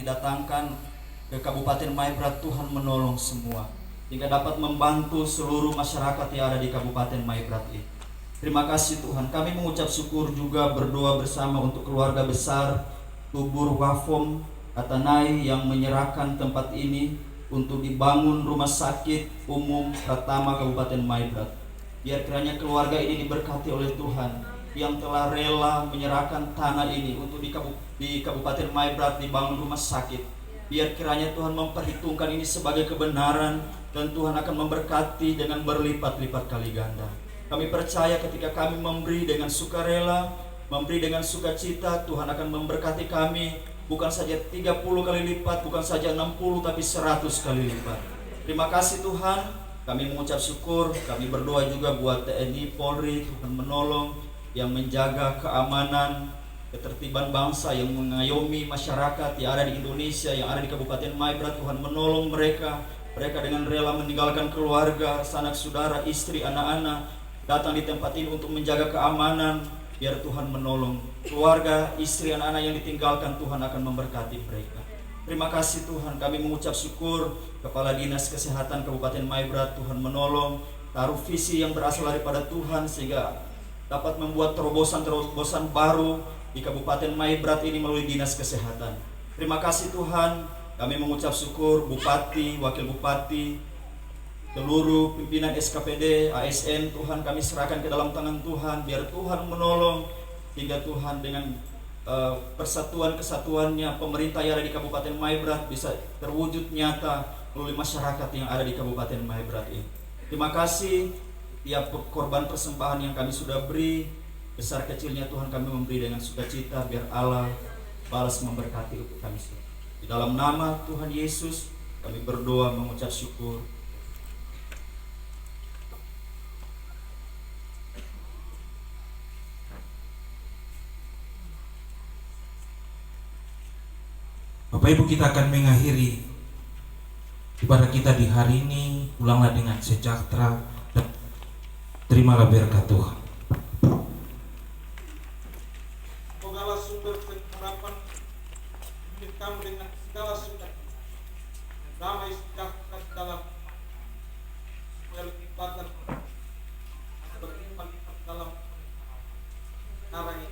didatangkan ke Kabupaten Maibrat, Tuhan menolong semua hingga dapat membantu seluruh masyarakat yang ada di Kabupaten Maibrat ini. Terima kasih Tuhan. Kami mengucap syukur juga berdoa bersama untuk keluarga besar Tubur Wafom Atanai yang menyerahkan tempat ini untuk dibangun rumah sakit umum pertama Kabupaten Maibrat. Biar kiranya keluarga ini diberkati oleh Tuhan yang telah rela menyerahkan tanah ini untuk di Kabupaten Maibrat dibangun rumah sakit. Biar kiranya Tuhan memperhitungkan ini sebagai kebenaran dan Tuhan akan memberkati dengan berlipat-lipat kali ganda. Kami percaya ketika kami memberi dengan sukarela, memberi dengan sukacita, Tuhan akan memberkati kami bukan saja 30 kali lipat, bukan saja 60, tapi 100 kali lipat. Terima kasih Tuhan, kami mengucap syukur, kami berdoa juga buat TNI, Polri, Tuhan menolong, yang menjaga keamanan, ketertiban bangsa, yang mengayomi masyarakat yang ada di Indonesia, yang ada di Kabupaten Maibrat. Tuhan menolong mereka dengan rela meninggalkan keluarga, sanak saudara, istri, anak-anak, datang di tempat ini untuk menjaga keamanan. Biar Tuhan menolong keluarga, istri, anak-anak yang ditinggalkan. Tuhan akan memberkati mereka. Terima kasih Tuhan, kami mengucap syukur Kepala Dinas Kesehatan Kabupaten Maibrat. Tuhan menolong, taruh visi yang berasal daripada Tuhan sehingga dapat membuat terobosan baru di Kabupaten Maibrat ini melalui Dinas Kesehatan. Terima kasih Tuhan, kami mengucap syukur Bupati, Wakil Bupati, seluruh pimpinan SKPD, ASN, Tuhan kami serahkan ke dalam tangan Tuhan. Biar Tuhan menolong hingga Tuhan dengan persatuan kesatuannya pemerintah yang ada di Kabupaten Maibrat bisa terwujud nyata melalui masyarakat yang ada di Kabupaten Maibrat ini. Terima kasih tiap korban persembahan yang kami sudah beri, besar kecilnya Tuhan kami memberi dengan sukacita. Biar Allah balas memberkati untuk kami semua. Di dalam nama Tuhan Yesus kami berdoa mengucap syukur. Bapak Ibu, kita akan mengakhiri ibadah kita di hari ini. Pulanglah dengan sejahtera dan terimalah berkat Tuhan. Segala sumber pengharapan milik kami dengan segala sukacita, damai sejahtera dalam kehidupan berlipat dalam sekarang ini.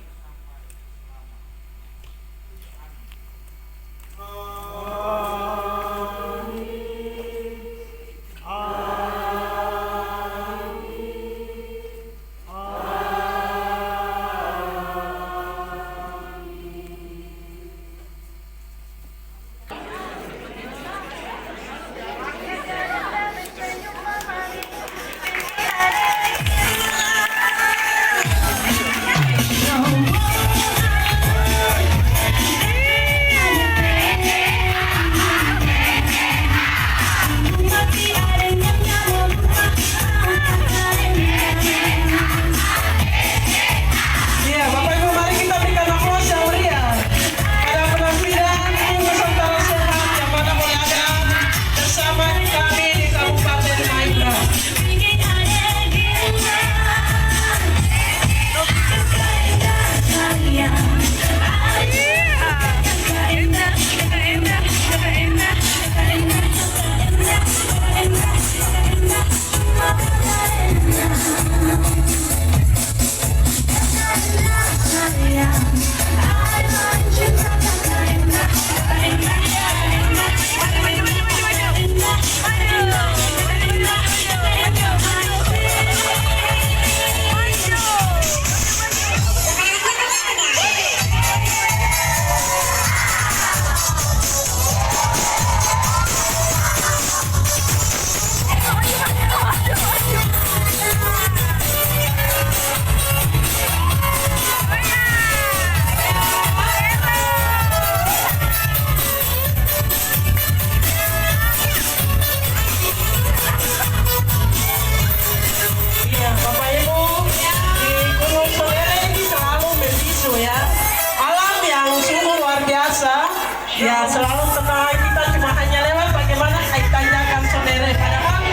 Ya, selalu tenang, kita cuma hanya lewat bagaimana tanyakan saudara. Padahal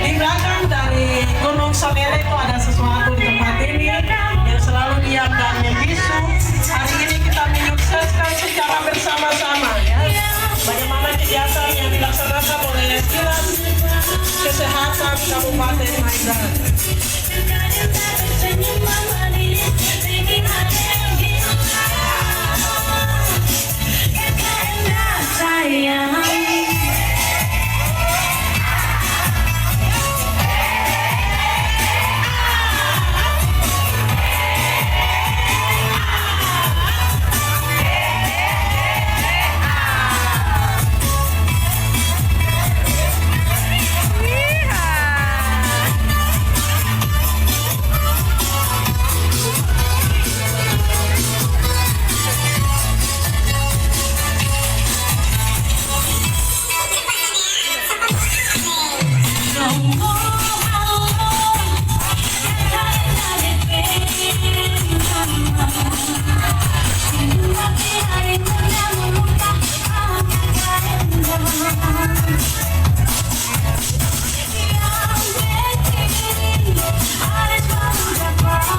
di belakang dari Gunung Sonere itu ada sesuatu di tempat ini yang selalu diam dan membisu. Hari ini kita menyukseskan secara bersama-sama ya. Kabupaten Maibrat.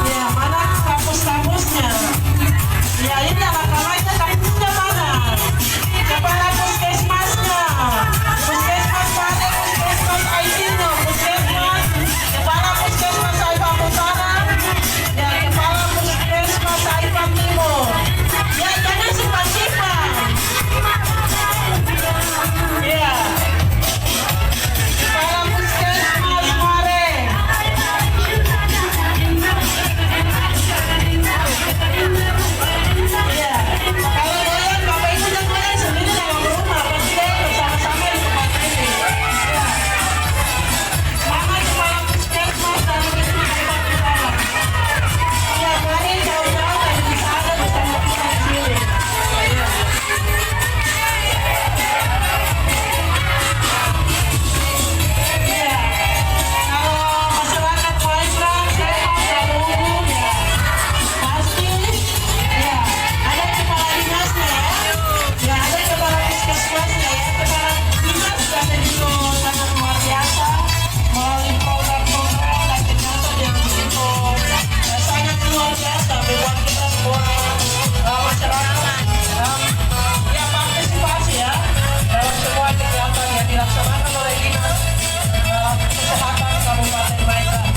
Ya, mana kampus-kampusnya? Ya, ini anak-anaknya kampusnya mana? Kepala puskesmasnya, puskesmas mana? Puskesmas IT-nya, puskesmas, kepala puskesmas Saifang Utara, ya kepala puskesmas Saifang Timur. Ya, jangan simpan-simpan. Ya, kepala puskesmas Mare. Iya, kalau kalian Bapak Ibu dan kalian sendiri dalam rumah pasti kalian bersama-sama di tempat ini. Iya. Mama kepala puskesmas dari Kecamatan Utara. Iya, kalian jauh-jauh dari bisa ada bersama kita di sini. Iya. Iya. Kalau masyarakat Maibrat, saya mau menunggu ya. Pasti, ya, ada kepala dinasnya ya, ya ada kepala puskesmasnya ya, kepala dinas sudah ada di sangat luar biasa melalui program-program dan kegiatan yang begitu sangat luar biasa membuat kita semua masyarakat ya partisipasi ya dalam semua kegiatan yang dilaksanakan oleh dinas kesehatan Kabupaten Maibrat.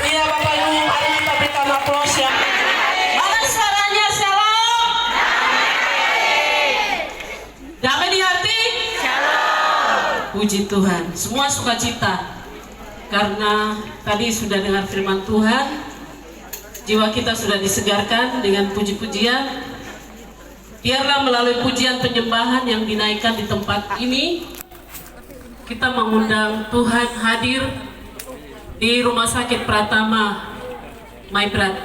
Iya Bapak Ibu, mari kita berikan aplaus ya. Mana suaranya shalom? Damai di hati? Shalom. Puji Tuhan, semua sukacita. Karena tadi sudah dengar firman Tuhan, jiwa kita sudah disegarkan dengan puji-pujian. Biarlah melalui pujian penyembahan yang dinaikkan di tempat ini, kita mengundang Tuhan hadir di Rumah Sakit Pratama Maibrat.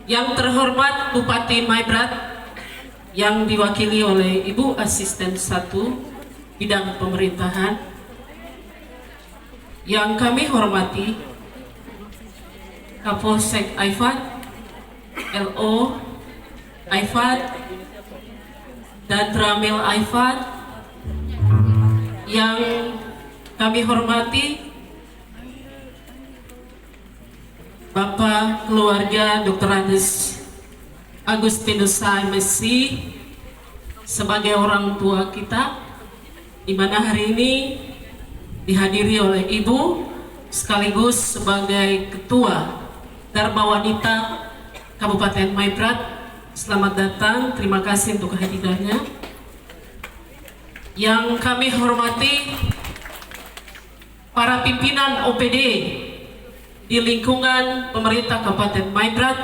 Yang terhormat Bupati Maibrat yang diwakili oleh Ibu Asisten 1 Bidang Pemerintahan. Yang kami hormati Kapolsek Aifat, LO Aifat, dan Ramil Aifat. Yang kami hormati Bapak keluarga Dr. Andes Agustinus MSc sebagai orang tua kita, di mana hari ini dihadiri oleh Ibu sekaligus sebagai Ketua Dharma Wanita Kabupaten Maibrat. Selamat datang, terima kasih untuk kehadirannya. Yang kami hormati para pimpinan OPD di lingkungan pemerintah Kabupaten Maibrat,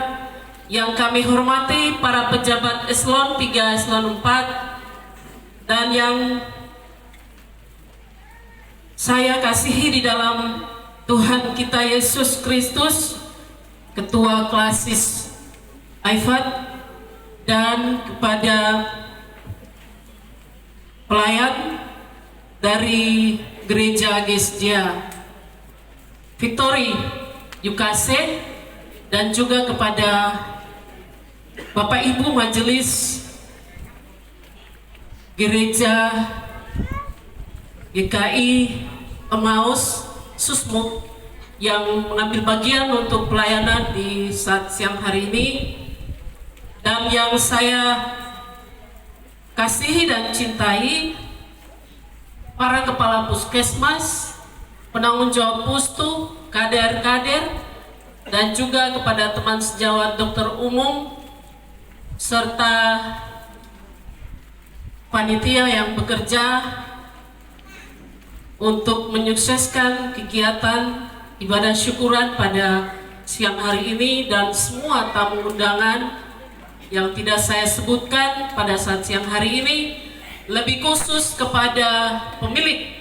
yang kami hormati para pejabat eselon 3, eselon 4, dan yang saya kasihi di dalam Tuhan kita Yesus Kristus, Ketua Klasis Aifat, dan kepada pelayan dari Gereja Gestia Victory Yukase, dan juga kepada Bapak Ibu Majelis Gereja GKI Emmaus Susmuk yang mengambil bagian untuk pelayanan di saat siang hari ini, dan yang saya kasihi dan cintai, para kepala puskesmas, penanggung jawab pustu, kader-kader, dan juga kepada teman sejawat dokter umum serta panitia yang bekerja untuk menyukseskan kegiatan ibadah syukuran pada siang hari ini, dan semua tamu undangan yang tidak saya sebutkan pada saat siang hari ini, lebih khusus kepada pemilik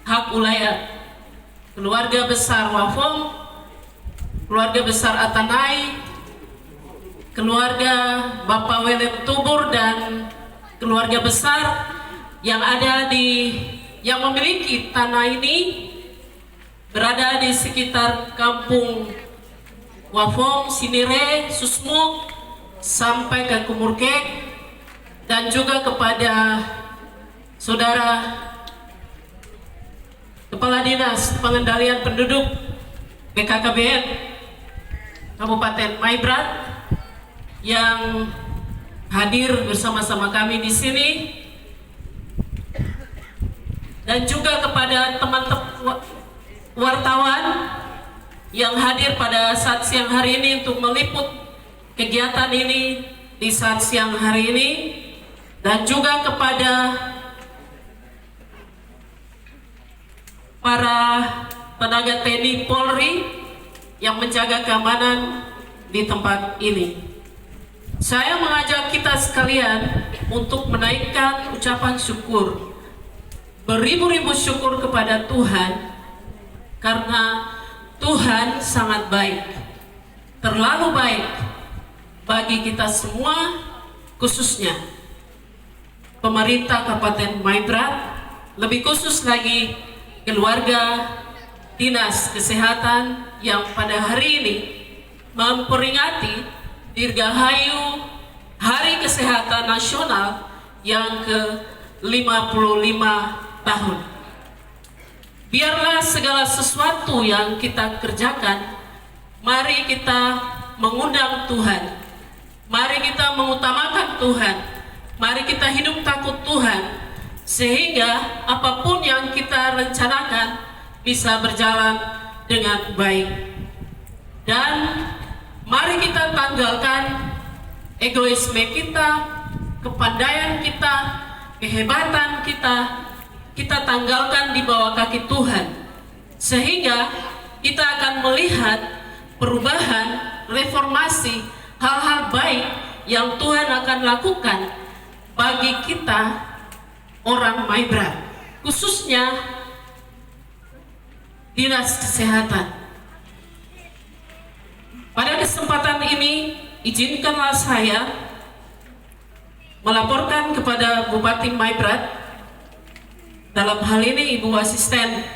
hak ulayat, keluarga besar Wafong, keluarga besar Atanai, keluarga Bapak Welet Tubur, dan keluarga besar yang ada yang memiliki tanah ini, berada di sekitar kampung Wafong, Sinire, Susmuk, sampai ke Kumurkek, dan juga kepada saudara Kepala Dinas Pengendalian Penduduk BKKBN Kabupaten Maibrat yang hadir bersama-sama kami di sini, dan juga kepada teman-teman wartawan yang hadir pada saat siang hari ini untuk meliput kegiatan ini di saat siang hari ini, dan juga kepada para tenaga TNI Polri yang menjaga keamanan di tempat ini. Saya mengajak kita sekalian untuk menaikkan ucapan syukur, beribu-ribu syukur kepada Tuhan, karena Tuhan sangat baik, terlalu baik bagi kita semua, khususnya pemerintah Kabupaten Maibrat, lebih khusus lagi keluarga Dinas Kesehatan yang pada hari ini memperingati Dirgahayu Hari Kesehatan Nasional yang ke-55 tahun. Biarlah segala sesuatu yang kita kerjakan, mari kita mengundang Tuhan, mari kita mengutamakan Tuhan, mari kita hidup takut Tuhan, sehingga apapun yang kita rencanakan bisa berjalan dengan baik. Dan mari kita tanggalkan egoisme kita, kepandaian kita, kehebatan kita tanggalkan di bawah kaki Tuhan, sehingga kita akan melihat perubahan, reformasi, hal-hal baik yang Tuhan akan lakukan bagi kita orang Maibrat, khususnya Dinas Kesehatan. Pada kesempatan ini, izinkanlah saya melaporkan kepada Bupati Maibrat, dalam hal ini Ibu Asisten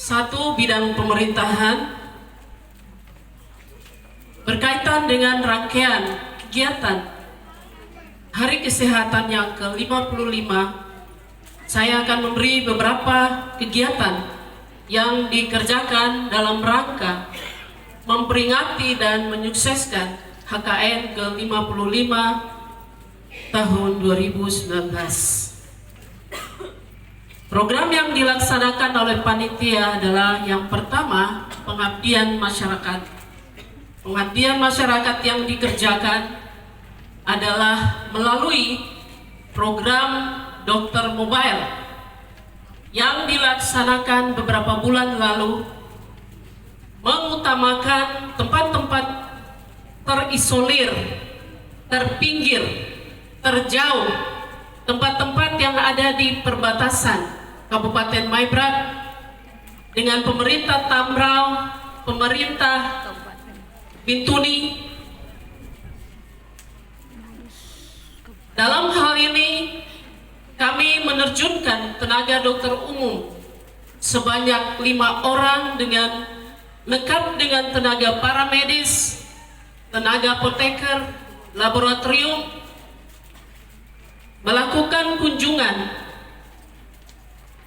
1 bidang pemerintahan, berkaitan dengan rangkaian kegiatan Hari Kesehatan yang ke-55. Saya akan memberi beberapa kegiatan yang dikerjakan dalam rangka memperingati dan menyukseskan HKN ke-55 tahun 2019. Program yang dilaksanakan oleh panitia adalah yang pertama, pengabdian masyarakat. Pengabdian masyarakat yang dikerjakan adalah melalui program dokter mobile yang dilaksanakan beberapa bulan lalu, mengutamakan tempat-tempat terisolir, terpinggir, terjauh, tempat-tempat yang ada di perbatasan Kabupaten Maibrat dengan pemerintah Tambrau, pemerintah Bintuni. Dalam hal ini kami menerjunkan tenaga dokter umum sebanyak 5 orang dengan lengkap dengan tenaga paramedis, tenaga apoteker, laboratorium, melakukan kunjungan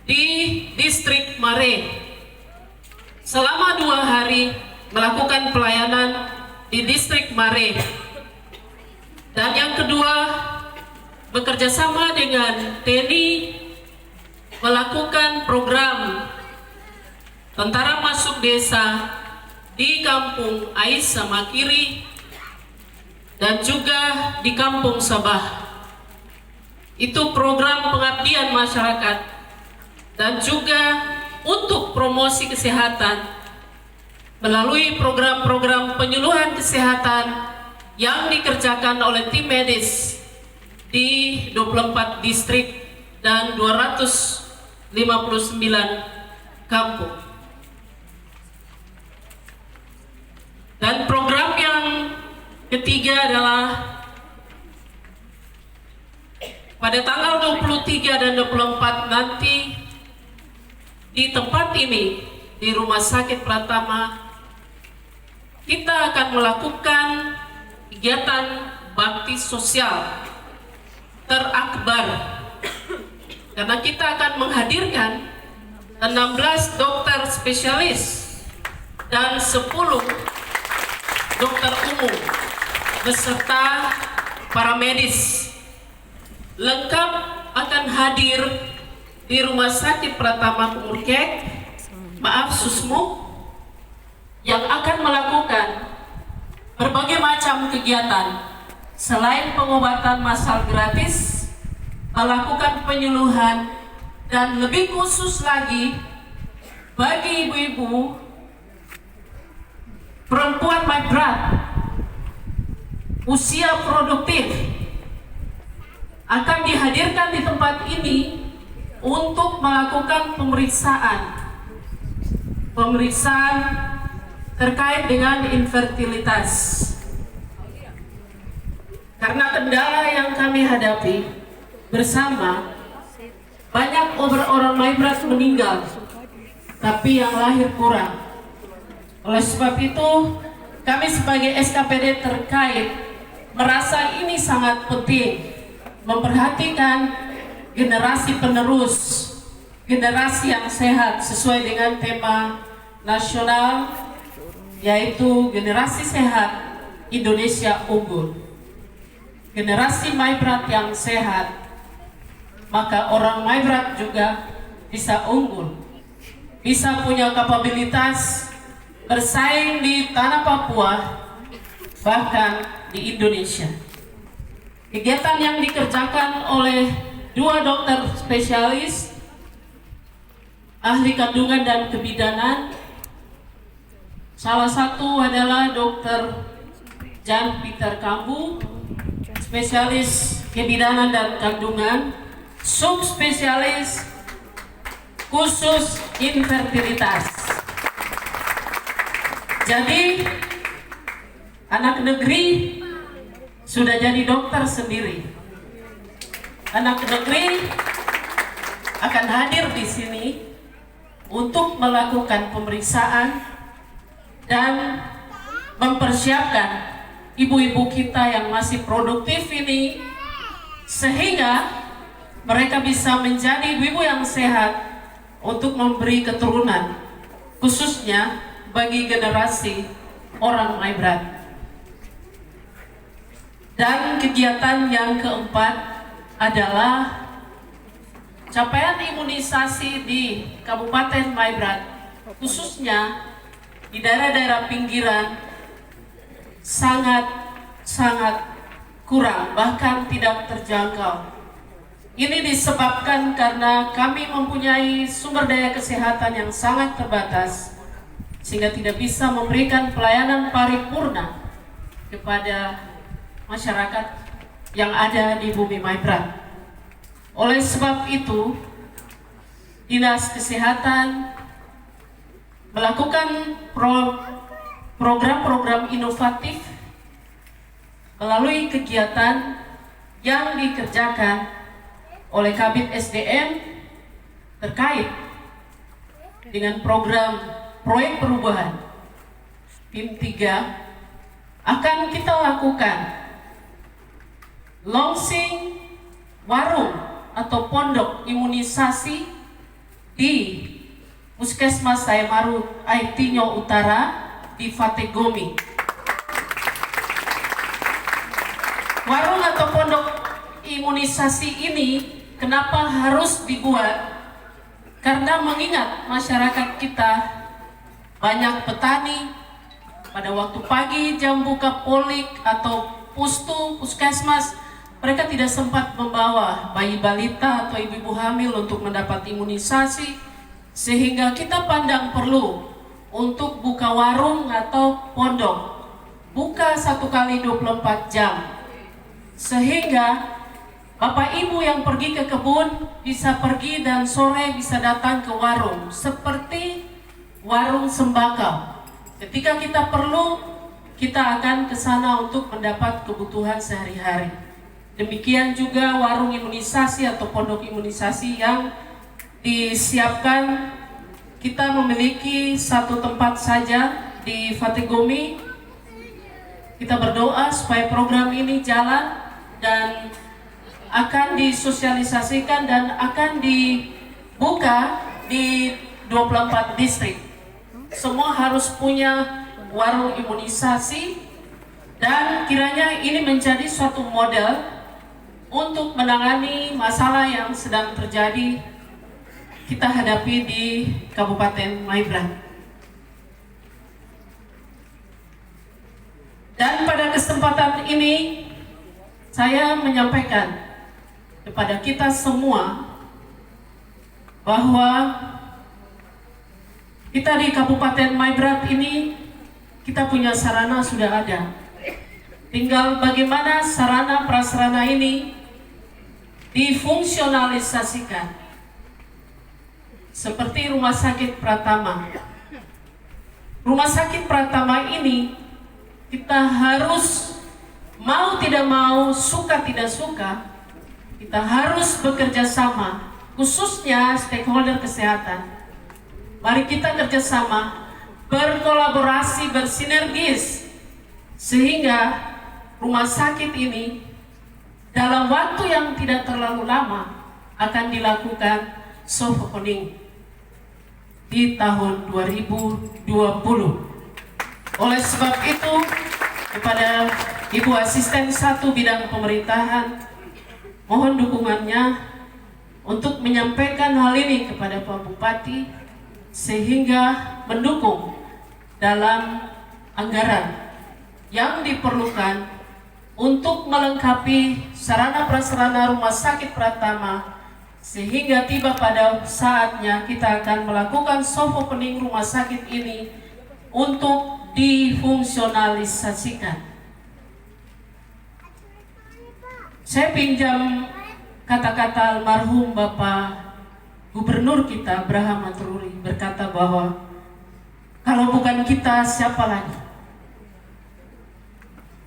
di distrik Mare selama 2 hari melakukan pelayanan di distrik Mare. Dan yang kedua, bekerja sama dengan TNI melakukan program Tentara Masuk Desa di Kampung Aisa Makiri dan juga di Kampung Sabah. Itu program pengabdian masyarakat dan juga untuk promosi kesehatan melalui program-program penyuluhan kesehatan yang dikerjakan oleh tim medis di 24 distrik dan 259 kampung. Dan program yang ketiga adalah pada tanggal 23 dan 24 nanti di tempat ini, di Rumah Sakit Pratama, kita akan melakukan kegiatan bakti sosial terakbar, karena kita akan menghadirkan 16 dokter spesialis dan 10 dokter umum beserta para medis lengkap akan hadir di Rumah Sakit Pratama Kumurkek, Susmu, yang akan melakukan berbagai macam kegiatan selain pengobatan massal gratis, melakukan penyuluhan, dan lebih khusus lagi bagi ibu-ibu perempuan migran usia produktif akan dihadirkan di tempat ini untuk melakukan pemeriksaan terkait dengan infertilitas. Karena kendala yang kami hadapi bersama, banyak orang migran meninggal, tapi yang lahir kurang. Oleh sebab itu, kami sebagai SKPD terkait merasa ini sangat penting, memperhatikan generasi penerus, generasi yang sehat sesuai dengan tema nasional, yaitu generasi sehat Indonesia unggul. Generasi Maibrat yang sehat, maka orang Maibrat juga bisa unggul, bisa punya kapabilitas bersaing di tanah Papua, bahkan di Indonesia. Kegiatan yang dikerjakan oleh 2 dokter spesialis ahli kandungan dan kebidanan, salah satu adalah Dr. Jan Peter Kambu, spesialis kebidanan dan kandungan, subspesialis khusus infertilitas. Jadi anak negeri sudah jadi dokter sendiri. Anak negeri akan hadir di sini untuk melakukan pemeriksaan dan mempersiapkan ibu-ibu kita yang masih produktif ini, sehingga mereka bisa menjadi ibu-ibu yang sehat untuk memberi keturunan, khususnya bagi generasi orang Maibrat. Dan kegiatan yang keempat adalah capaian imunisasi di Kabupaten Maibrat, khususnya di daerah-daerah pinggiran, sangat kurang, bahkan tidak terjangkau. Ini disebabkan karena kami mempunyai sumber daya kesehatan yang sangat terbatas, sehingga tidak bisa memberikan pelayanan paripurna kepada masyarakat yang ada di bumi Maibrat. Oleh sebab itu, Dinas Kesehatan melakukan program-program inovatif melalui kegiatan yang dikerjakan oleh Kabid SDM terkait dengan program proyek perubahan PIM 3, akan kita lakukan launching warung atau pondok imunisasi di Puskesmas Sayamaru Aitinyo Utara di Fategomi. Warung atau pondok imunisasi ini kenapa harus dibuat? Karena mengingat masyarakat kita banyak petani, pada waktu pagi jam buka polik atau puskesmas, mereka tidak sempat membawa bayi balita atau ibu-ibu hamil untuk mendapat imunisasi, sehingga kita pandang perlu untuk buka warung atau pondok, buka 1 kali 24 jam, sehingga Bapak Ibu yang pergi ke kebun bisa pergi dan sore bisa datang ke warung, seperti warung sembako. Ketika kita perlu, kita akan ke sana untuk mendapat kebutuhan sehari-hari. Demikian juga warung imunisasi atau pondok imunisasi yang disiapkan. Kita memiliki 1 tempat saja di Fategomi. Kita berdoa supaya program ini jalan dan akan disosialisasikan dan akan dibuka di 24 distrik. Semua harus punya warung imunisasi, dan kiranya ini menjadi suatu model untuk menangani masalah yang sedang terjadi kita hadapi di Kabupaten Maibrat. Dan pada kesempatan ini saya menyampaikan kepada kita semua bahwa kita di Kabupaten Maibrat ini kita punya sarana sudah ada. Tinggal bagaimana sarana prasarana ini difungsionalisasikan. Seperti Rumah Sakit Pratama. Rumah Sakit Pratama ini kita harus mau tidak mau, suka tidak suka, kita harus bekerja sama, khususnya stakeholder kesehatan. Mari kita kerjasama, berkolaborasi, bersinergis, sehingga rumah sakit ini dalam waktu yang tidak terlalu lama akan dilakukan soft opening di tahun 2020. Oleh sebab itu, kepada Ibu Asisten 1 Bidang Pemerintahan, mohon dukungannya untuk menyampaikan hal ini kepada Pak Bupati, sehingga mendukung dalam anggaran yang diperlukan untuk melengkapi sarana prasarana Rumah Sakit Pratama, sehingga tiba pada saatnya kita akan melakukan soft opening rumah sakit ini untuk difungsionalisasikan. Saya pinjam kata-kata almarhum Bapak Gubernur kita, Brahma Matruri, berkata bahwa kalau bukan kita, siapa lagi?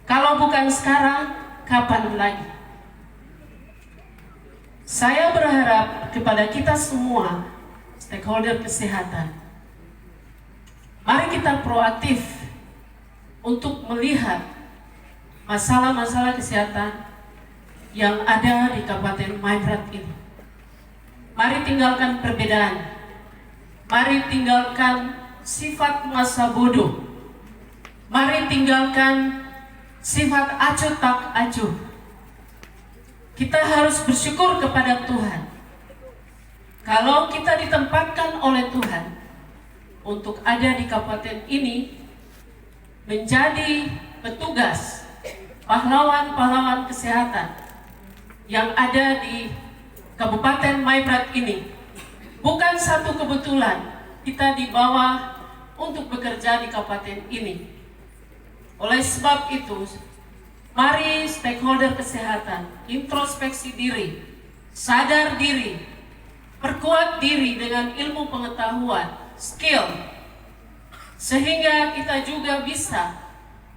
Kalau bukan sekarang, kapan lagi? Saya berharap kepada kita semua, stakeholder kesehatan, mari kita proaktif untuk melihat masalah-masalah kesehatan yang ada di Kabupaten Maibrat ini. Mari tinggalkan perbedaan. Mari tinggalkan sifat masa bodoh. Mari tinggalkan sifat acuh tak acuh. Kita harus bersyukur kepada Tuhan. Kalau kita ditempatkan oleh Tuhan untuk ada di kabupaten ini, menjadi petugas, pahlawan-pahlawan kesehatan yang ada di Kabupaten Maibrat ini, bukan satu kebetulan kita dibawa untuk bekerja di kabupaten ini. Oleh sebab itu, mari stakeholder kesehatan introspeksi diri, sadar diri, perkuat diri dengan ilmu pengetahuan, skill, sehingga kita juga bisa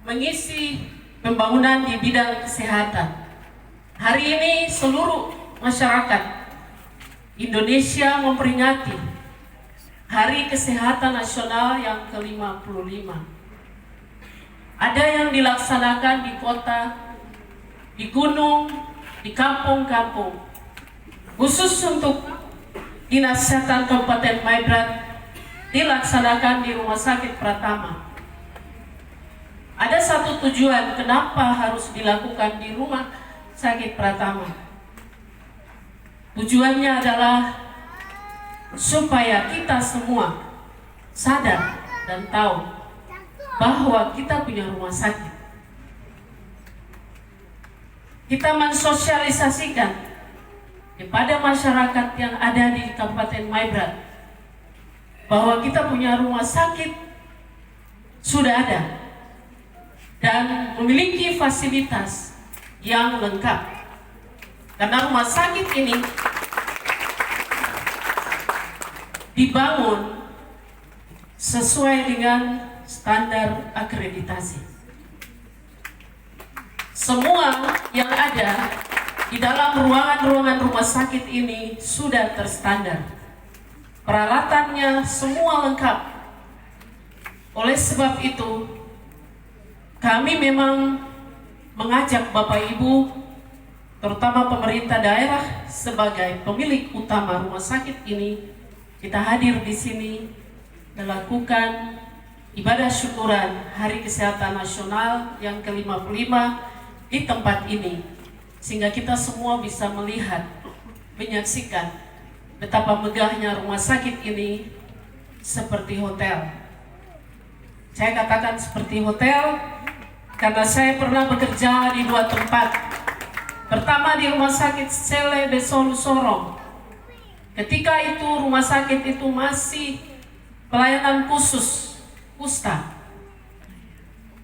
mengisi pembangunan di bidang kesehatan. Hari ini seluruh masyarakat Indonesia memperingati Hari Kesehatan Nasional yang ke-55. Ada yang dilaksanakan di kota, di gunung, di kampung-kampung. Khusus untuk Dinas Kesehatan Kabupaten Maibrat, dilaksanakan di Rumah Sakit Pratama. Ada satu tujuan kenapa harus dilakukan di Rumah Sakit Pratama. Tujuannya adalah supaya kita semua sadar dan tahu bahwa kita punya rumah sakit. Kita mensosialisasikan kepada masyarakat yang ada di Kabupaten Maibrat bahwa kita punya rumah sakit sudah ada dan memiliki fasilitas yang lengkap. Karena rumah sakit ini dibangun sesuai dengan standar akreditasi. Semua yang ada di dalam ruangan-ruangan rumah sakit ini sudah terstandar. Peralatannya semua lengkap. Oleh sebab itu, kami memang mengajak Bapak Ibu, terutama pemerintah daerah sebagai pemilik utama rumah sakit ini, kita hadir di sini melakukan ibadah syukuran Hari Kesehatan Nasional yang ke-55 di tempat ini, sehingga kita semua bisa melihat, menyaksikan betapa megahnya rumah sakit ini seperti hotel. Saya katakan seperti hotel karena saya pernah bekerja di 2 tempat. Pertama di Rumah Sakit Sele Besolu Sorong. Ketika itu rumah sakit itu masih pelayanan khusus kusta.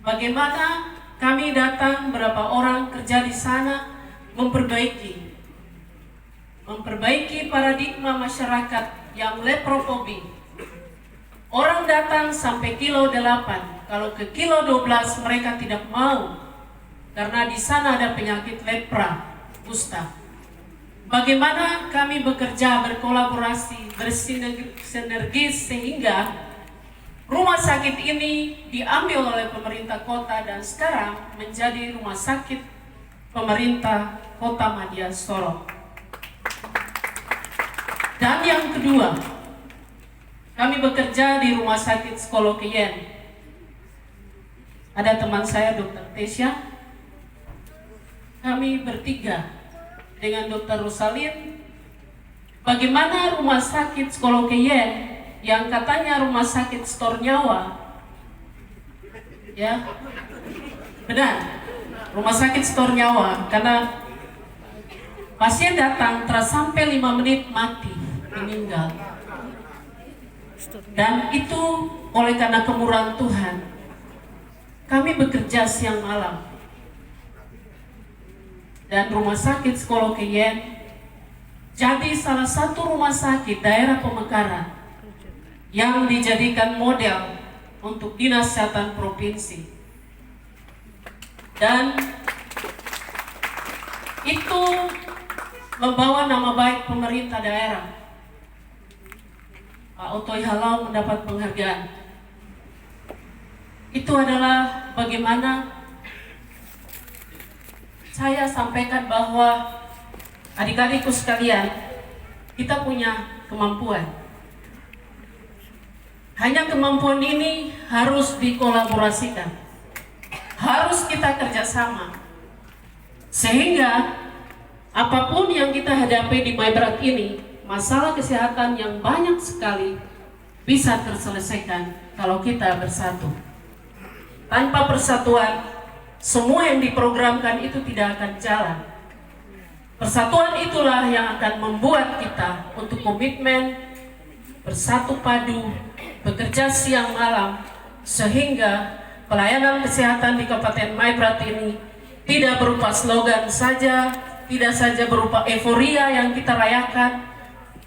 Bagaimana kami datang berapa orang kerja di sana memperbaiki paradigma masyarakat yang leprofobi. Orang datang sampai kilo 8, kalau ke kilo 12 mereka tidak mau karena di sana ada penyakit lepra, kusta. Bagaimana kami bekerja, berkolaborasi, bersinergis sehingga rumah sakit ini diambil oleh pemerintah kota dan sekarang menjadi rumah sakit pemerintah Kota Madya Sorong. Dan yang kedua, kami bekerja di Rumah Sakit Skolokeyen. Ada teman saya, Dr. Tesya. Kami bertiga dengan Dr. Rosalin. Bagaimana Rumah Sakit Skolokeyen yang katanya rumah sakit stor nyawa, ya benar, rumah sakit stor nyawa, karena pasien datang sampai 5 menit mati, meninggal. Dan itu oleh karena kemurahan Tuhan, kami bekerja siang malam. Dan Rumah Sakit Skolokeyen jadi salah satu rumah sakit daerah pemekaran yang dijadikan model untuk Dinas Kesehatan Provinsi. Dan itu membawa nama baik pemerintah daerah. Pak Otoy Halau mendapat penghargaan. Itu adalah bagaimana saya sampaikan bahwa adik-adikku sekalian, kita punya kemampuan. Hanya kemampuan ini harus dikolaborasikan, harus kita kerjasama, sehingga apapun yang kita hadapi di Maibrat ini, masalah kesehatan yang banyak sekali bisa terselesaikan kalau kita bersatu. Tanpa persatuan, semua yang diprogramkan itu tidak akan jalan. Persatuan itulah yang akan membuat kita untuk komitmen, bersatu padu, bekerja siang malam, sehingga pelayanan kesehatan di Kabupaten Maibrat ini tidak berupa slogan saja, tidak saja berupa euforia yang kita rayakan,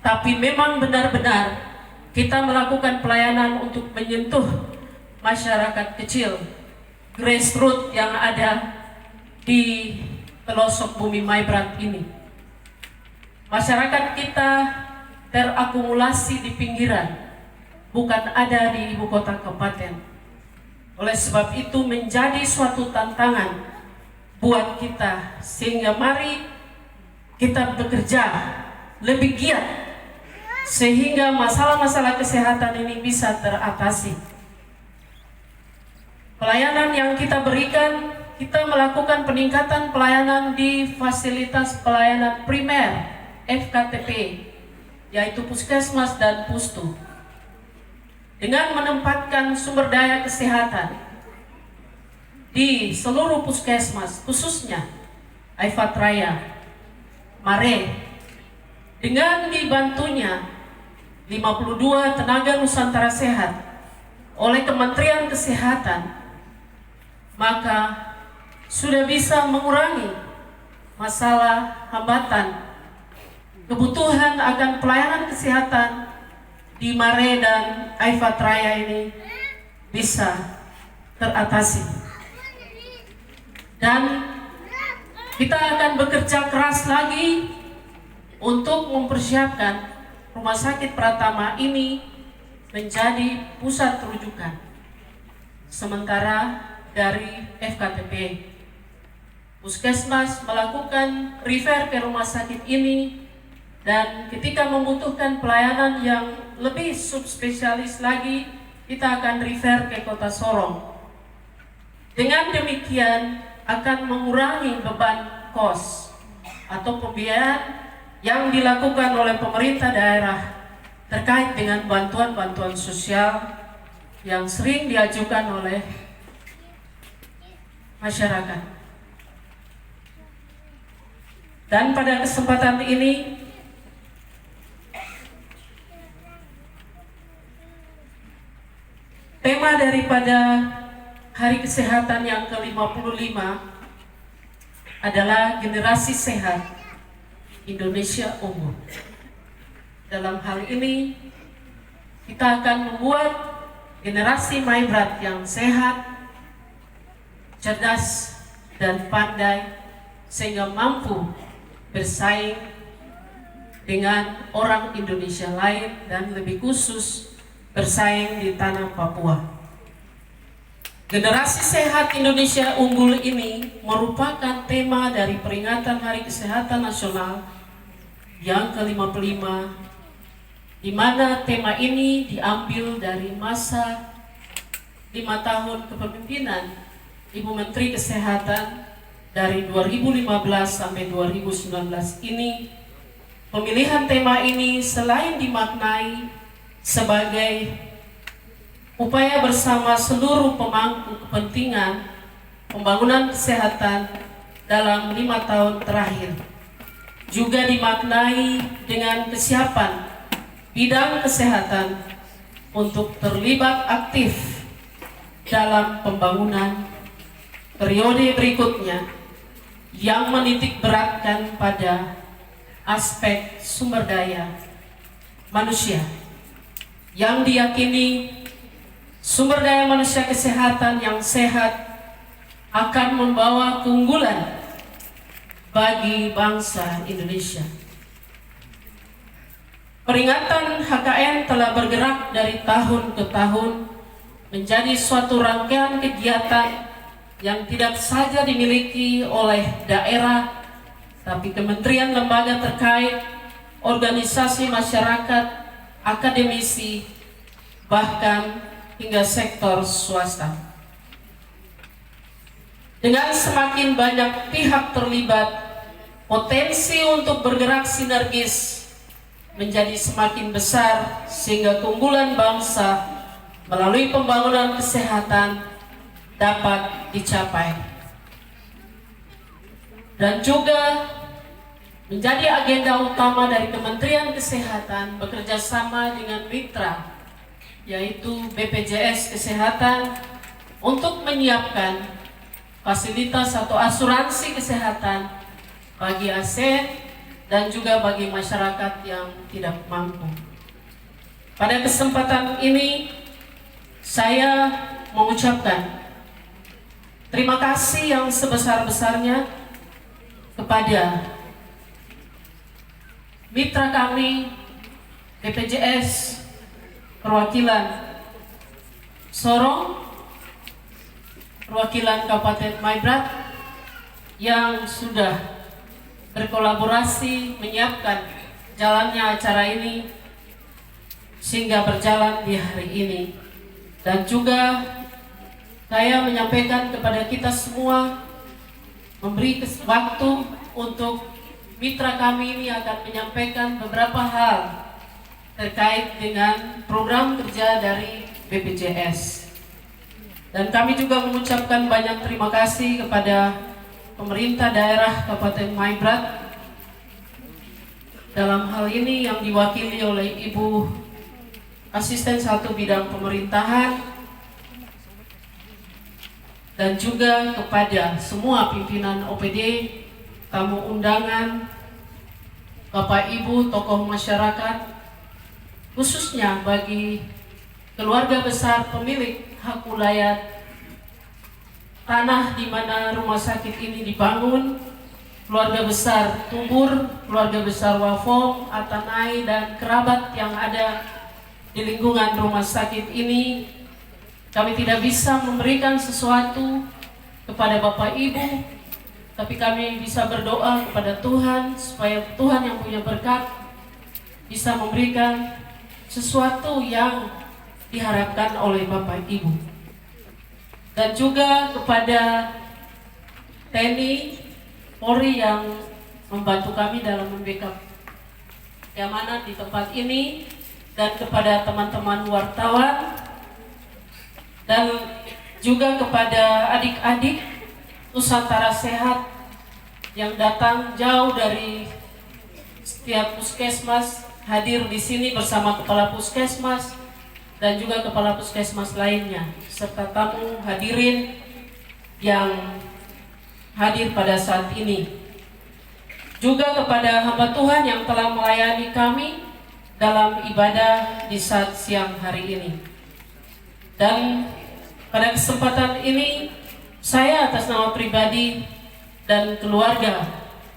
tapi memang benar-benar kita melakukan pelayanan untuk menyentuh masyarakat kecil, grassroots yang ada di pelosok bumi Maibrat ini. Masyarakat kita terakumulasi di pinggiran, bukan ada di ibu kota kabupaten. Oleh sebab itu menjadi suatu tantangan buat kita, sehingga mari kita bekerja lebih giat sehingga masalah-masalah kesehatan ini bisa teratasi. Pelayanan yang kita berikan, kita melakukan peningkatan pelayanan di fasilitas pelayanan primer FKTP, yaitu puskesmas dan pustu, dengan menempatkan sumber daya kesehatan di seluruh puskesmas, khususnya Aifat Raya, Mare, dengan dibantunya 52 tenaga Nusantara Sehat oleh Kementerian Kesehatan, maka sudah bisa mengurangi masalah hambatan kebutuhan akan pelayanan kesehatan di Mare dan Aifat Raya ini bisa teratasi. Dan kita akan bekerja keras lagi untuk mempersiapkan Rumah Sakit Pratama ini menjadi pusat rujukan sementara dari FKTP. Puskesmas melakukan refer ke rumah sakit ini, dan ketika membutuhkan pelayanan yang lebih subspesialis lagi, kita akan refer ke Kota Sorong. Dengan demikian akan mengurangi beban kos atau pembiayaan yang dilakukan oleh pemerintah daerah terkait dengan bantuan-bantuan sosial yang sering diajukan oleh masyarakat. Dan pada kesempatan ini tema daripada Hari Kesehatan yang ke-55 adalah generasi sehat Indonesia unggul. Dalam hal ini kita akan membuat generasi Maibrat yang sehat, cerdas, dan pandai sehingga mampu bersaing dengan orang Indonesia lain dan lebih khusus bersaing di tanah Papua. Generasi Sehat Indonesia Unggul ini merupakan tema dari peringatan Hari Kesehatan Nasional yang ke-55, di mana tema ini diambil dari masa 5 tahun kepemimpinan Ibu Menteri Kesehatan dari 2015 sampai 2019 ini. Pemilihan tema ini selain dimaknai sebagai upaya bersama seluruh pemangku kepentingan pembangunan kesehatan dalam 5 tahun terakhir, juga dimaknai dengan kesiapan bidang kesehatan untuk terlibat aktif dalam pembangunan periode berikutnya yang menitik beratkan pada aspek sumber daya manusia, yang diyakini sumber daya manusia kesehatan yang sehat akan membawa keunggulan bagi bangsa Indonesia. Peringatan HKN telah bergerak dari tahun ke tahun menjadi suatu rangkaian kegiatan yang tidak saja dimiliki oleh daerah, tapi kementerian, lembaga terkait, organisasi masyarakat, akademisi, bahkan hingga sektor swasta. Dengan semakin banyak pihak terlibat, potensi untuk bergerak sinergis menjadi semakin besar sehingga keunggulan bangsa melalui pembangunan kesehatan dapat dicapai. Dan juga menjadi agenda utama dari Kementerian Kesehatan bekerja sama dengan mitra, yaitu BPJS Kesehatan, untuk menyiapkan fasilitas atau asuransi kesehatan bagi ASN dan juga bagi masyarakat yang tidak mampu. Pada kesempatan ini saya mengucapkan terima kasih yang sebesar-besarnya kepada mitra kami BPJS perwakilan Sorong, perwakilan Kabupaten Maibrat yang sudah berkolaborasi menyiapkan jalannya acara ini, sehingga berjalan di hari ini. Dan juga saya menyampaikan kepada kita semua, memberi waktu untuk mitra kami ini akan menyampaikan beberapa hal terkait dengan program kerja dari BPJS. Dan kami juga mengucapkan banyak terima kasih kepada pemerintah daerah Kabupaten Maibrat dalam hal ini yang diwakili oleh Ibu Asisten 1 Bidang Pemerintahan, dan juga kepada semua pimpinan OPD, tamu undangan, Bapak Ibu tokoh masyarakat, khususnya bagi keluarga besar pemilik hak wilayah tanah di mana rumah sakit ini dibangun, keluarga besar Tumbur, keluarga besar Wafong, Atanai, dan kerabat yang ada di lingkungan rumah sakit ini. Kami tidak bisa memberikan sesuatu kepada Bapak Ibu, tapi kami bisa berdoa kepada Tuhan supaya Tuhan yang punya berkat bisa memberikan sesuatu yang diharapkan oleh Bapak Ibu. Dan juga kepada TNI Polri yang membantu kami dalam membackup keamanan di tempat ini, dan kepada teman-teman wartawan, dan juga kepada adik-adik Nusantara Sehat yang datang jauh dari setiap puskesmas, hadir di sini bersama kepala puskesmas dan juga kepala puskesmas lainnya, serta tamu hadirin yang hadir pada saat ini. Juga kepada hamba Tuhan yang telah melayani kami dalam ibadah di saat siang hari ini. Dan pada kesempatan ini, saya atas nama pribadi dan keluarga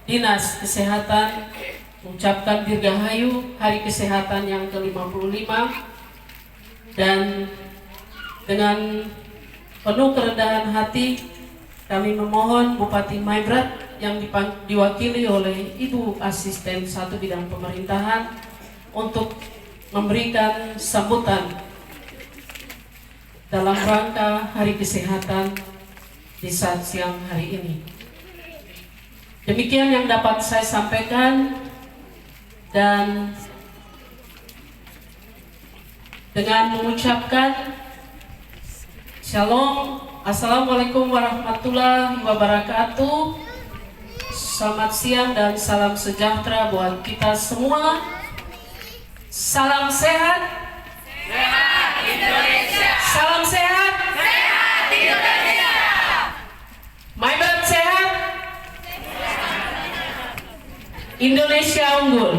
Dinas Kesehatan mengucapkan Dirgahayu Hari Kesehatan yang ke-55, dan dengan penuh kerendahan hati kami memohon Bupati Maibrat yang diwakili oleh Ibu Asisten 1 Bidang Pemerintahan untuk memberikan sambutan dalam rangka Hari Kesehatan di saat siang hari ini. Demikian yang dapat saya sampaikan, dan dengan mengucapkan Shalom, Assalamualaikum warahmatullahi wabarakatuh. Selamat siang dan salam sejahtera buat kita semua. Salam sehat. Sehat Indonesia. Salam sehat. Sehat Indonesia. Maibrat sehat. Indonesia unggul.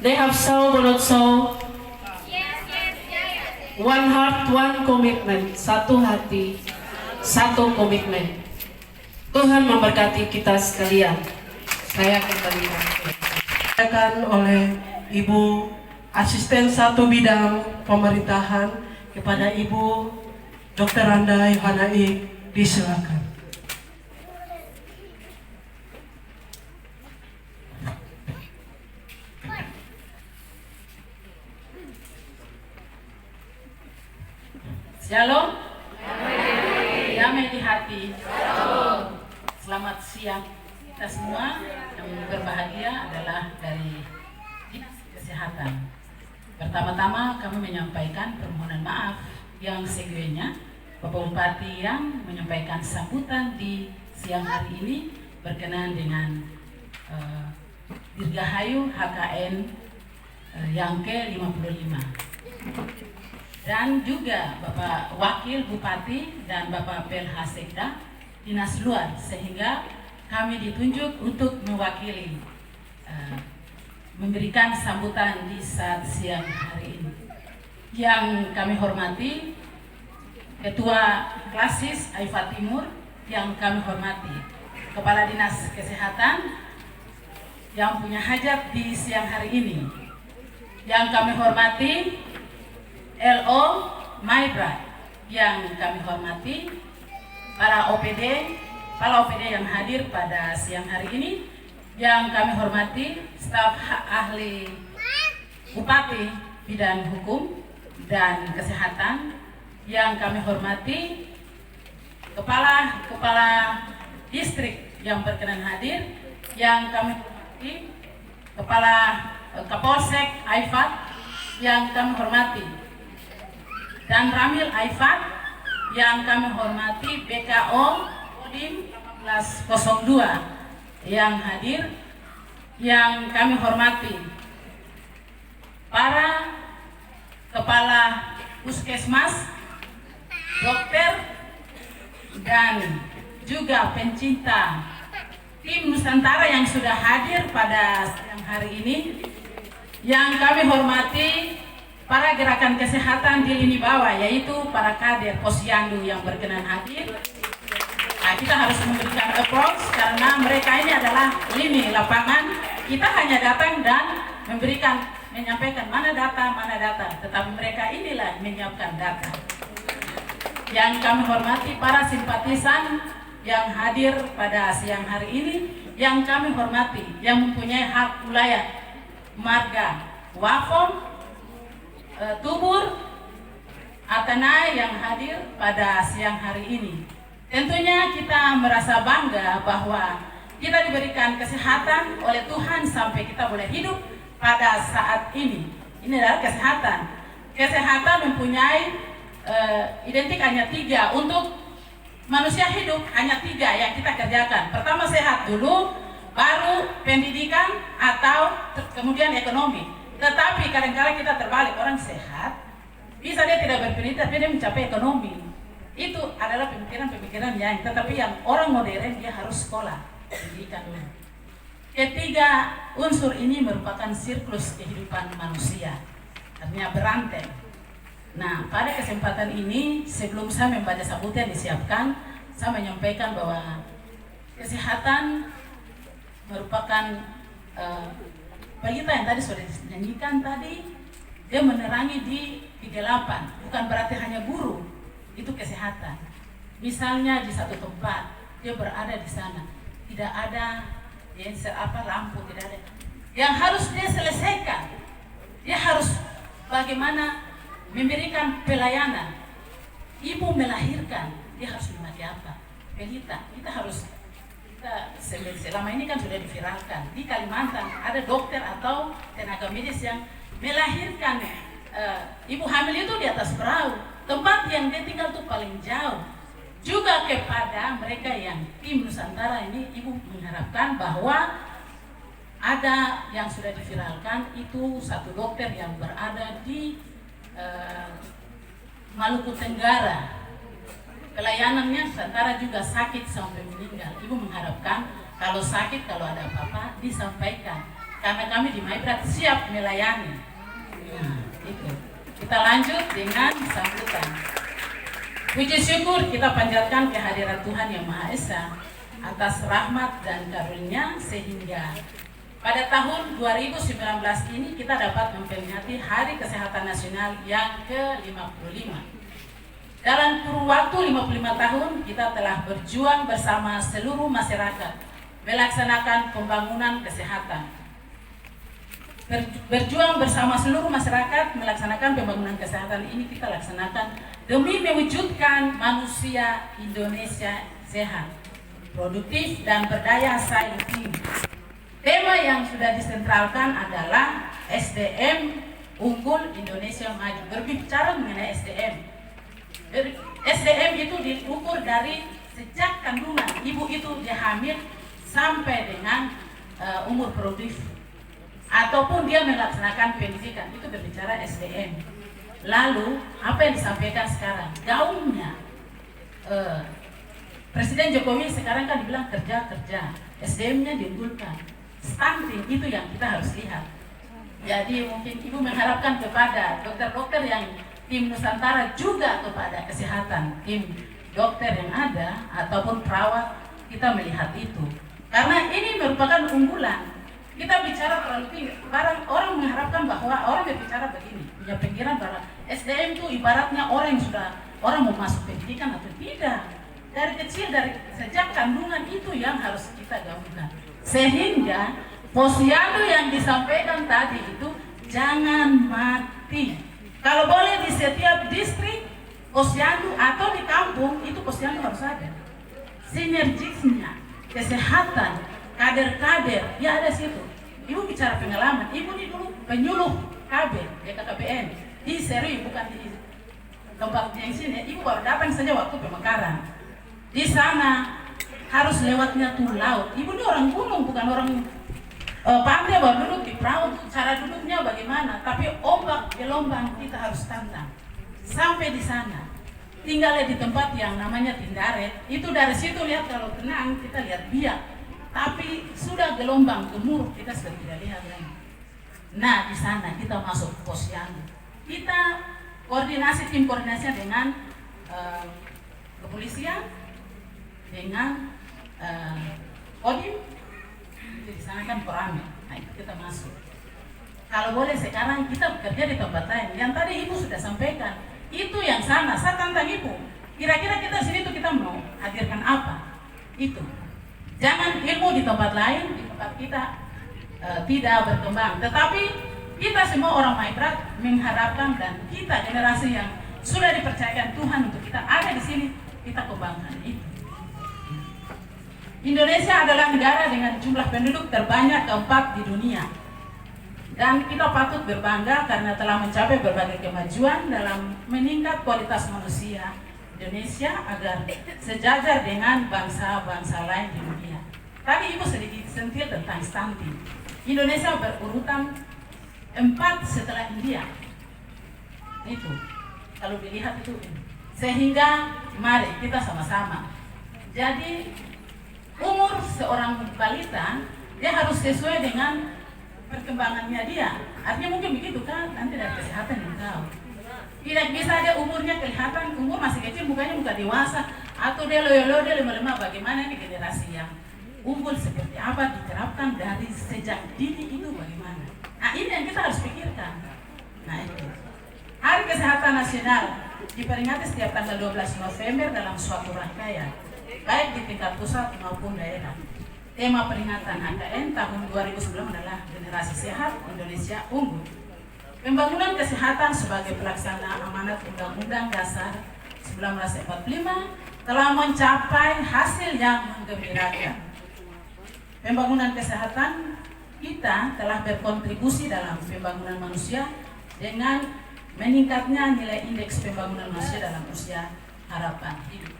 They have so but not so. One heart, one commitment. Satu hati, satu komitmen. Tuhan memberkati kita sekalian. Saya kembalikan oleh Ibu Asisten 1 Bidang Pemerintahan kepada Ibu Dr. Randa Yohana-Ik, disilakan. Shalom. Damai di hati. Selamat siang kita semua. Yang berbahagia adalah dari Dinas Kesehatan. Pertama-tama kami menyampaikan permohonan maaf yang segianya Bapak Bupati yang menyampaikan sambutan di siang hari ini berkenaan dengan Dirgahayu HKN yang ke-55. Dan juga Bapak Wakil Bupati dan Bapak PLH Sekda Dinas Luar, sehingga kami ditunjuk untuk mewakili memberikan sambutan di saat siang hari ini. Yang kami hormati Ketua Klasis Aifa Timur, yang kami hormati Kepala Dinas Kesehatan yang punya hajat di siang hari ini, yang kami hormati LO Maibrat, yang kami hormati para OPD yang hadir pada siang hari ini, yang kami hormati staf ahli Bupati Bidang Hukum dan Kesehatan yang kami hormati, Kepala Distrik yang berkenan hadir, yang kami hormati Kepala Kapolsek Aifat yang kami hormati, dan Ramil Aifat yang kami hormati, BKO Kodim 1802 yang hadir, yang kami hormati para Kepala Puskesmas, dokter, dan juga pencinta tim Nusantara yang sudah hadir pada siang hari ini, yang kami hormati para gerakan kesehatan di lini bawah, yaitu para kader Posyandu yang berkenan hadir. Nah, kita harus memberikan applause karena mereka ini adalah lini lapangan. Kita hanya datang dan menyampaikan mana data, tetapi mereka inilah menyiapkan data. Yang kami hormati para simpatisan yang hadir pada siang hari ini, yang kami hormati, yang mempunyai hak wilayah marga Wafom, Tubur, Atanai yang hadir pada siang hari ini. Tentunya kita merasa bangga bahwa kita diberikan kesehatan oleh Tuhan sampai kita boleh hidup pada saat ini. Ini adalah kesehatan. Kesehatan mempunyai identik hanya 3. Untuk manusia hidup hanya 3 yang kita kerjakan. Pertama sehat dulu, baru pendidikan, atau kemudian ekonomi. Tetapi kadang-kadang kita terbalik, orang sehat bisa dia tidak berpendidikan tapi dia mencapai ekonomi. Itu adalah pemikiran-pemikiran yang, tetapi yang orang modern dia harus sekolah, pendidikan dulu. Ketiga unsur ini merupakan siklus kehidupan manusia, artinya berantai. Nah, pada kesempatan ini sebelum saya membaca sambutan disiapkan, saya menyampaikan bahwa kesehatan merupakan pelita yang tadi sudah dinyanyikan tadi, dia menerangi di 38, bukan berarti hanya guru, itu kesehatan. Misalnya di satu tempat, dia berada di sana, tidak ada lampu, tidak ada. Yang harus dia selesaikan, dia harus bagaimana memberikan pelayanan. Ibu melahirkan, dia harus memakai apa? Pelita. Selama ini kan sudah diviralkan di Kalimantan, ada dokter atau tenaga medis yang melahirkan ibu hamil itu di atas perahu, tempat yang dia tinggal itu paling jauh. Juga kepada mereka yang tim Nusantara ini, ibu mengharapkan bahwa ada yang sudah diviralkan, itu satu dokter yang berada di Maluku Tenggara. Pelayanannya Nusantara juga sakit sampai meninggal. Ibu mengharapkan kalau sakit, kalau ada apa-apa disampaikan, karena kami di Maibrat siap melayani. Nah, itu. Kita lanjut dengan sambutan. Puji syukur kita panjatkan kehadiran Tuhan Yang Maha Esa atas rahmat dan karunia, sehingga pada tahun 2019 ini kita dapat memperingati Hari Kesehatan Nasional yang ke-55. Dalam kurun waktu 55 tahun kita telah berjuang bersama seluruh masyarakat melaksanakan pembangunan kesehatan. Berjuang bersama seluruh masyarakat melaksanakan pembangunan kesehatan ini kita laksanakan demi mewujudkan manusia Indonesia sehat, produktif, dan berdaya saing tinggi. Tema yang sudah disentralkan adalah SDM unggul Indonesia maju. Berbicara mengenai SDM itu diukur dari sejak kandungan, ibu itu dia hamil sampai dengan umur produktif, ataupun dia melaksanakan pendidikan, itu berbicara SDM. Lalu apa yang disampaikan sekarang? Gaungnya Presiden Jokowi sekarang kan dibilang kerja, SDM-nya diunggulkan, stunting, itu yang kita harus lihat. Jadi mungkin ibu mengharapkan kepada dokter-dokter yang tim Nusantara, juga kepada kesehatan tim dokter yang ada ataupun perawat, kita melihat itu karena ini merupakan unggulan. Kita bicara terlalu tinggi, orang mengharapkan bahwa orang berbicara begini, punya pikiran bahwa SDM itu ibaratnya orang mau masuk pendidikan atau tidak. Dari kecil, dari sejak kandungan itu yang harus kita gaungkan. Sehingga posyandu yang disampaikan tadi itu jangan mati. Kalau boleh di setiap distrik posyandu atau di kampung itu posyandu harus ada. Sinergisnya, kesehatan, kader-kader, ya ada situ. Ibu bicara pengalaman, ibu ini dulu penyuluh KB, BKKBN, di Serui, bukan di tempat yang sini. Ibu baru datang saja waktu pemekaran. Di sana harus lewatnya tuh laut. Ibu ini orang gunung, bukan orang pantai baru duduk di perahu. Cara duduknya bagaimana? Tapi ombak gelombang kita harus tantang. Sampai di sana, tinggalnya di tempat yang namanya Tindaret. Itu dari situ lihat kalau tenang kita lihat biak. Tapi sudah gelombang gemuruh kita sudah tidak lihat lagi. Nah di sana kita masuk ke posyandu. Kita tim koordinasinya dengan kepolisian, dengan Kodim. Di sana kan Korame. Nah itu kita masuk. Kalau boleh sekarang kita bekerja di tempat lain. Yang tadi ibu sudah sampaikan, itu yang sana. Saya tantang ibu. Kira-kira kita sini tuh kita mau hadirkan apa? Itu. Jangan ilmu di tempat lain, di tempat kita tidak berkembang. Tetapi kita semua orang Maibrat mengharapkan dan kita generasi yang sudah dipercayakan Tuhan untuk kita ada di sini, kita kembangkan itu. Indonesia adalah negara dengan jumlah penduduk terbanyak keempat di dunia. Dan kita patut berbangga karena telah mencapai berbagai kemajuan dalam meningkat kualitas manusia Indonesia agar sejajar dengan bangsa-bangsa lain di dunia. Tadi ibu sedikit sentil tentang stunting. Indonesia berurutan 4 setelah India. Itu kalau dilihat itu. Sehingga mari kita sama-sama. Jadi umur seorang balita dia harus sesuai dengan perkembangannya dia. Artinya mungkin begitu kan, nanti dari kesehatan yang tahu. Tidak bisa dia umurnya kelihatan, umur masih kecil, mukanya muka dewasa, atau dia loyo-loyo, dia lemah-lemah. Bagaimana ini generasi yang unggul seperti apa diterapkan dari sejak dini itu bagaimana? Nah ini yang kita harus pikirkan. Nah itu. Hari Kesehatan Nasional diperingati setiap tanggal 12 November dalam suatu rangkaian, baik di tingkat pusat maupun daerah. Tema peringatan AKN tahun 2009 adalah Generasi Sehat Indonesia Unggul. Pembangunan kesehatan sebagai pelaksana amanat Undang-Undang Dasar 1945 telah mencapai hasil yang menggembirakan. Pembangunan kesehatan kita telah berkontribusi dalam pembangunan manusia dengan meningkatnya nilai indeks pembangunan manusia dalam usia harapan hidup.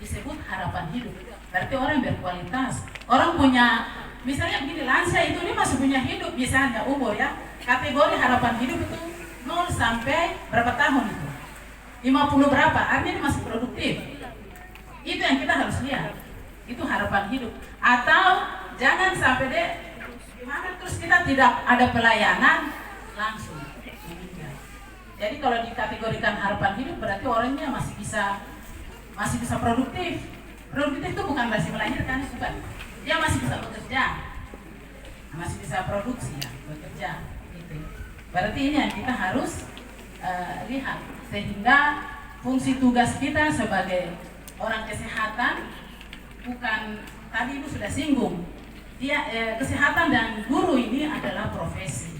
Disebut harapan hidup, berarti orang berkualitas. Orang punya, misalnya begini, lansia itu dia masih punya hidup, misalnya umur ya. Kategori harapan hidup itu 0 sampai berapa tahun itu? 50 berapa? Artinya masih produktif. Itu yang kita harus lihat. Itu harapan hidup. Atau jangan sampai deh gimana terus kita tidak ada pelayanan langsung meninggal. Jadi kalau dikategorikan harapan hidup berarti orangnya masih bisa produktif. Produktif itu bukan berarti melahirkan, bukan. Dia masih bisa bekerja, masih bisa produksi ya, bekerja. Berarti ini yang kita harus lihat, sehingga fungsi tugas kita sebagai orang kesehatan bukan, tadi Ibu sudah singgung, dia kesehatan dan guru ini adalah profesi.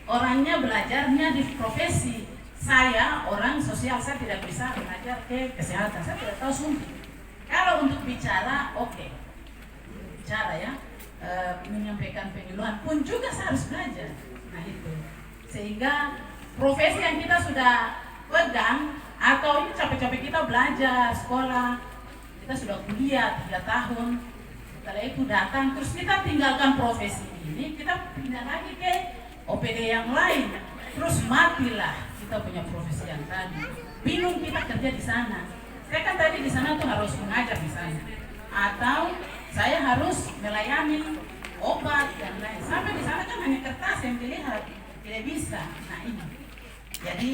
Orangnya belajarnya di profesi. Saya orang sosial, saya tidak bisa belajar ke kesehatan, saya tidak tahu suntik. Kalau untuk bicara, oke, bicara ya, menyampaikan penyuluhan pun juga saya harus belajar. Nah itu, sehingga profesi yang kita sudah pegang atau ini capek-capek kita belajar sekolah, kita sudah kuliah 3 tahun, setelah itu datang terus kita tinggalkan profesi ini, kita pindah lagi ke OPD yang lain, terus matilah kita punya profesi yang tadi. Bingung kita kerja di sana. Saya kan tadi di sana tuh harus mengajar di sana, atau saya harus melayani obat dan lain. Sampai di sana kan hanya kertas yang dilihat, tidak bisa. Nah ini, jadi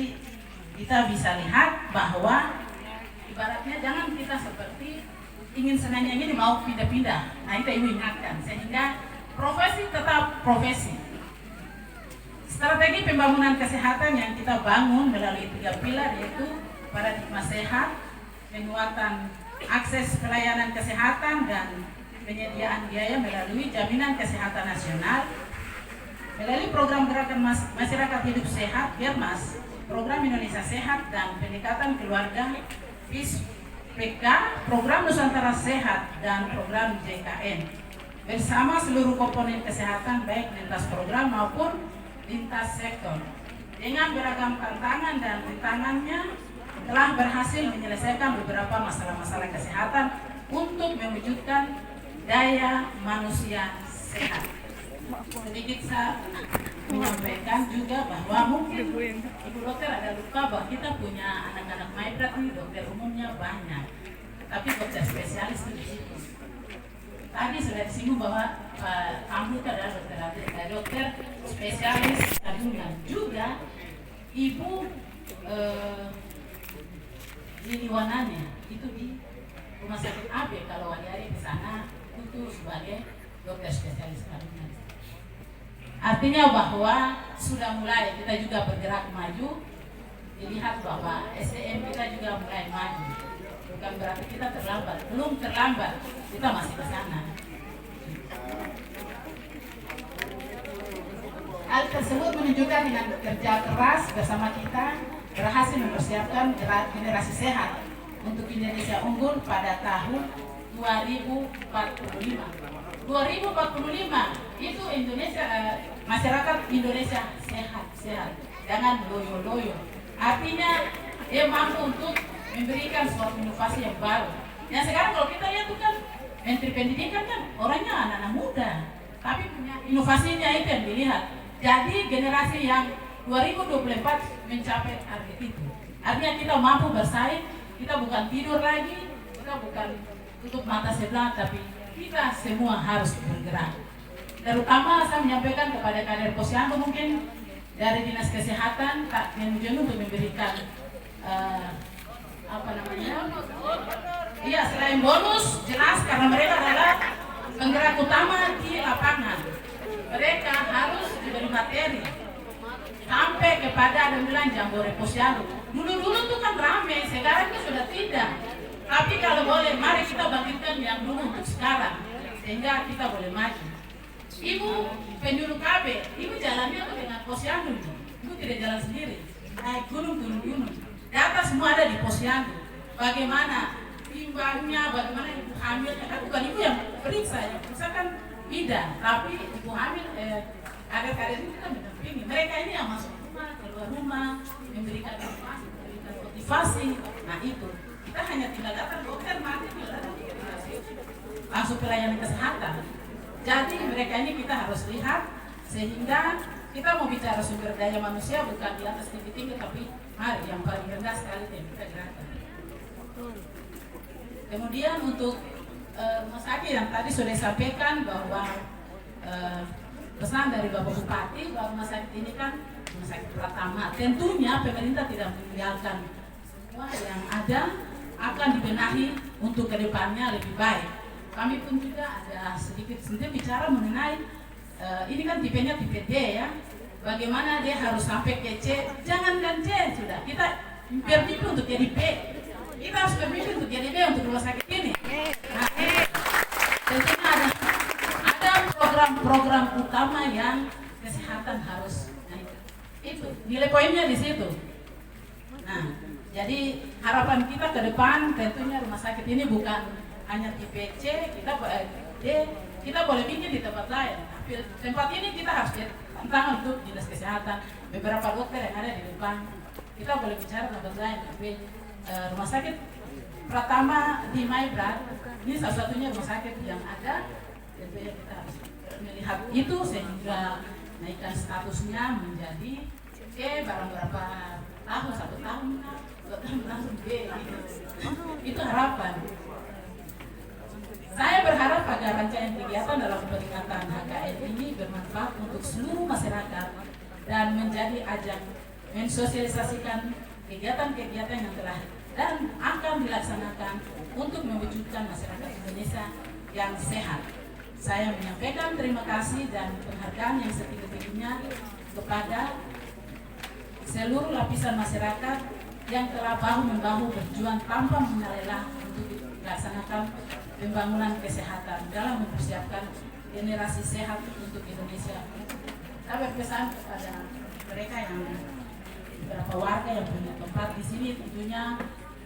kita bisa lihat bahwa ibaratnya jangan kita seperti ingin senangnya ini mau pindah-pindah. Nah itu Ibu ingatkan, sehingga profesi tetap profesi. Strategi pembangunan kesehatan yang kita bangun melalui 3 pilar, yaitu paradigma sehat, penguatan akses pelayanan kesehatan dan penyediaan biaya melalui jaminan kesehatan nasional, Melalui program Gerakan Masyarakat Hidup Sehat (GERMAS), program Indonesia Sehat dan pendekatan keluarga, PK, program Nusantara Sehat dan program JKN, bersama seluruh komponen kesehatan baik lintas program maupun lintas sektor, dengan beragam tantangan dan rintangannya, telah berhasil menyelesaikan beberapa masalah-masalah kesehatan untuk mewujudkan daya manusia sehat. Sedikit saya menyampaikan juga bahwa mungkin Ibu Dokter ada lupa bahwa kita punya anak-anak maibrat nih, dokter umumnya banyak, tapi dokter spesialis itu di situ. Tadi sudah disinggung bahwa kamu adalah dokter spesialis kandungan juga. Ibu Liliwananya itu di Rumah Sakit AB kalau Wadiari di sana itu sebagai dokter spesialis kandungan. Artinya bahwa sudah mulai kita juga bergerak maju. Dilihat bahwa SDM kita juga mulai maju. Bukan berarti kita terlambat, belum terlambat, kita masih ke sana. Hal tersebut menunjukkan dengan kerja keras bersama kita berhasil mempersiapkan generasi sehat untuk Indonesia unggul pada tahun 2045. 2045 itu Indonesia, masyarakat Indonesia sehat, jangan loyo-loyo. Artinya dia mampu untuk memberikan suatu inovasi yang baru. Yang sekarang kalau kita lihat itu kan Menteri Pendidikan kan orangnya anak-anak muda, tapi punya inovasinya itu yang dilihat. Jadi generasi yang 2024 mencapai target itu. Artinya kita mampu bersaing, kita bukan tidur lagi, kita bukan tutup mata sebelah, tapi kita semua harus bergerak. Terutama saya menyampaikan kepada kader Posyandu mungkin dari Dinas Kesehatan tak menunjukkan untuk memberikan iya, selain bonus jelas karena mereka adalah penggerak utama di lapangan. Mereka harus diberi materi sampai kepada ada bilang Jambore Posyandu. Dulu tuh kan ramai, sekarang itu sudah tidak. Tapi kalau boleh, mari kita bangkitkan yang dulu untuk sekarang, sehingga kita boleh maju. Ibu penduduk KB, ibu jalannya tuh dengan Posyandu. Ibu tidak jalan sendiri, naik gunung. Di atas semua ada di Posyandu. Bagaimana timbangnya, bagaimana ibu hamil, kan bukan ibu yang periksa, yang periksa kan bidan, tapi ibu hamil, kader-kader itu kan mendampingi. Mereka ini yang masuk rumah, keluar rumah, memberikan informasi, memberikan motivasi. Nah itu. Kita hanya tinggal datang dokter mati langsung pelayanan kesehatan. Jadi mereka ini kita harus lihat sehingga kita mau bicara sumber daya manusia bukan di atas tinggi-tinggi, tapi mari yang paling rendah sekali yang kita gerakan. Kemudian untuk rumah sakit yang tadi sudah disampaikan bahwa pesan dari Bapak Bupati bahwa rumah sakit ini kan rumah sakit pertama. Tentunya pemerintah tidak meninggalkan semua yang ada, akan dibenahi untuk kedepannya lebih baik. Kami pun juga ada sedikit bicara mengenai ini kan tipenya tipe D ya. Bagaimana dia harus sampai ke C? Jangankan C sudah. Kita bermimpi untuk jadi B. Kita harus bermimpi untuk jadi B untuk rumah sakit ini. Nah, tentunya ada program-program utama yang kesehatan harus naik. Itu nilai poinnya di situ. Nah, jadi harapan kita ke depan tentunya rumah sakit ini bukan hanya tipe C, kita boleh bikin di tempat lain. Tempat ini kita harus tantangan untuk dinas kesehatan. Beberapa dokter yang ada di depan, kita boleh bicara tempat lain. Tapi rumah sakit pertama di Maibrat ini salah satunya rumah sakit yang ada. Tentunya kita harus melihat itu sehingga naikkan statusnya menjadi C barang berapa tahun, 1 tahun, 2 tahun langsung B. Itu harapan. Saya berharap agar rangkaian kegiatan dalam peringatan HKN ini bermanfaat untuk seluruh masyarakat dan menjadi ajang mensosialisasikan kegiatan-kegiatan yang telah dan akan dilaksanakan untuk mewujudkan masyarakat Indonesia yang sehat. Saya menyampaikan terima kasih dan penghargaan yang setinggi-tingginya kepada seluruh lapisan masyarakat yang telah bahu-membahu berjuang tanpa mengalah untuk dilaksanakan pembangunan kesehatan dalam mempersiapkan generasi sehat untuk Indonesia Saya berpesan kepada mereka yang beberapa warga yang punya tempat di sini tentunya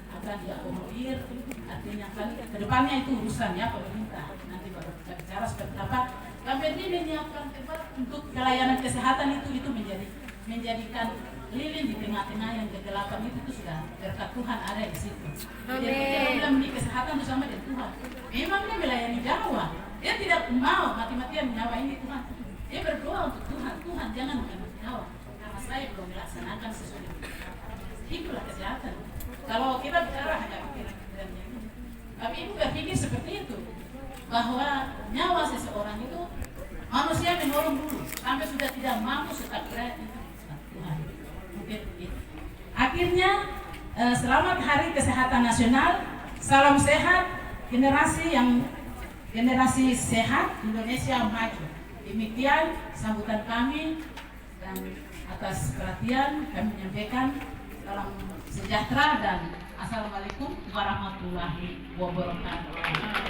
akan diakomodir. Artinya kan kedepannya itu urusan ya pemerintah. Nanti baru kita bicara seperti apa. KBRI menyiapkan tempat untuk pelayanan kesehatan itu menjadikan lilin di tengah-tengah yang kegelapan itu sudah berkat Tuhan ada di situ. Jadi dia bilang di kesehatan itu sama dengan Tuhan. Memang dia melayani nyawa. Dia tidak mau mati-matian nyawa ini Tuhan. Dia berdoa untuk Tuhan. Tuhan jangan mengambil nyawa karena saya belum melaksanakan sesuai. Itulah kesehatan. Kalau kita bicara hanya pikiran ini, tapi ibu berpikir seperti itu bahwa nyawa seseorang itu manusia menolong dulu sampai sudah tidak mampu tetap kira itu Tuhan. Mungkin begitu. Akhirnya selamat Hari Kesehatan Nasional. Salam sehat, generasi sehat Indonesia maju. Demikian sambutan kami dan atas perhatian kami menyampaikan salam sejahtera dan assalamualaikum warahmatullahi wabarakatuh.